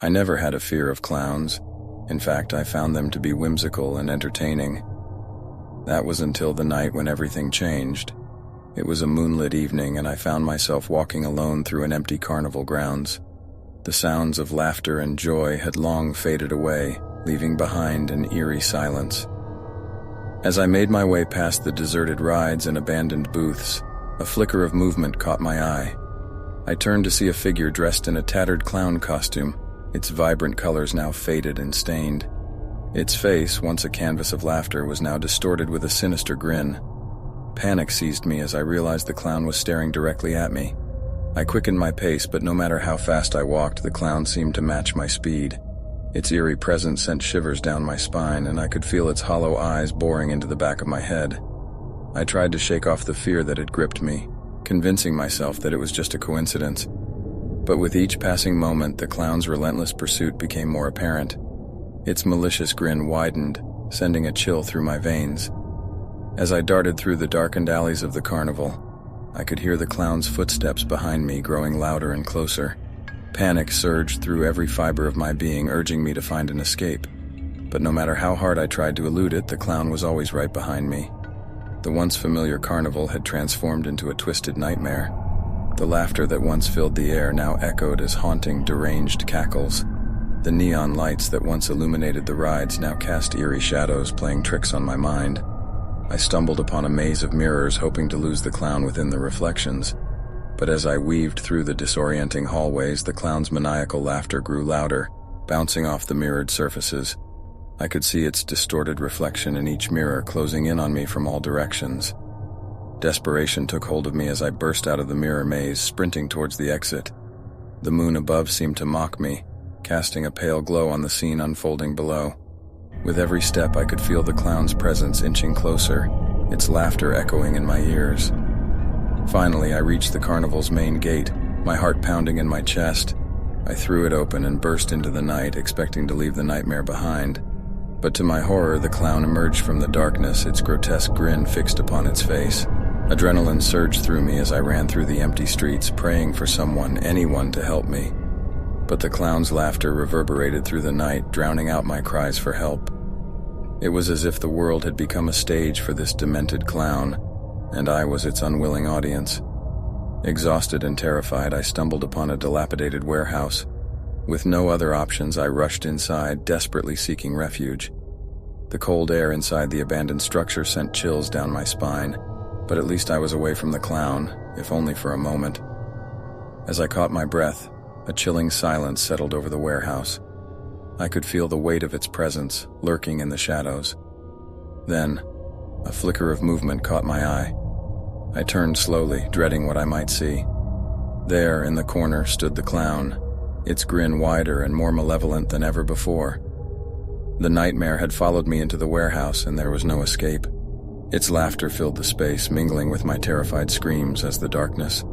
I never had a fear of clowns. In fact, I found them to be whimsical and entertaining. That was until the night when everything changed. It was a moonlit evening, and I found myself walking alone through an empty carnival grounds. The sounds of laughter and joy had long faded away, leaving behind an eerie silence. As I made my way past the deserted rides and abandoned booths, a flicker of movement caught my eye. I turned to see a figure dressed in a tattered clown costume, its vibrant colors now faded and stained. Its face, once a canvas of laughter, was now distorted with a sinister grin. Panic seized me as I realized the clown was staring directly at me. I quickened my pace, but no matter how fast I walked, the clown seemed to match my speed. Its eerie presence sent shivers down my spine, and I could feel its hollow eyes boring into the back of my head. I tried to shake off the fear that had gripped me, convincing myself that it was just a coincidence. But with each passing moment, the clown's relentless pursuit became more apparent. Its malicious grin widened, sending a chill through my veins. As I darted through the darkened alleys of the carnival, I could hear the clown's footsteps behind me growing louder and closer. Panic surged through every fiber of my being, urging me to find an escape. But no matter how hard I tried to elude it, the clown was always right behind me. The once familiar carnival had transformed into a twisted nightmare. The laughter that once filled the air now echoed as haunting, deranged cackles. The neon lights that once illuminated the rides now cast eerie shadows, playing tricks on my mind. I stumbled upon a maze of mirrors, hoping to lose the clown within the reflections. But as I weaved through the disorienting hallways, the clown's maniacal laughter grew louder, bouncing off the mirrored surfaces. I could see its distorted reflection in each mirror, closing in on me from all directions. Desperation took hold of me as I burst out of the mirror maze, sprinting towards the exit. The moon above seemed to mock me, casting a pale glow on the scene unfolding below. With every step, I could feel the clown's presence inching closer, its laughter echoing in my ears. Finally, I reached the carnival's main gate, my heart pounding in my chest. I threw it open and burst into the night, expecting to leave the nightmare behind. But to my horror, the clown emerged from the darkness, its grotesque grin fixed upon its face. Adrenaline surged through me as I ran through the empty streets, praying for someone, anyone, to help me. But the clown's laughter reverberated through the night, drowning out my cries for help. It was as if the world had become a stage for this demented clown, and I was its unwilling audience. Exhausted and terrified, I stumbled upon a dilapidated warehouse. With no other options, I rushed inside, desperately seeking refuge. The cold air inside the abandoned structure sent chills down my spine, but at least I was away from the clown, if only for a moment. As I caught my breath, a chilling silence settled over the warehouse. I could feel the weight of its presence, lurking in the shadows. Then, a flicker of movement caught my eye. I turned slowly, dreading what I might see. There, in the corner, stood the clown, its grin wider and more malevolent than ever before. The nightmare had followed me into the warehouse, and there was no escape. Its laughter filled the space, mingling with my terrified screams as the darkness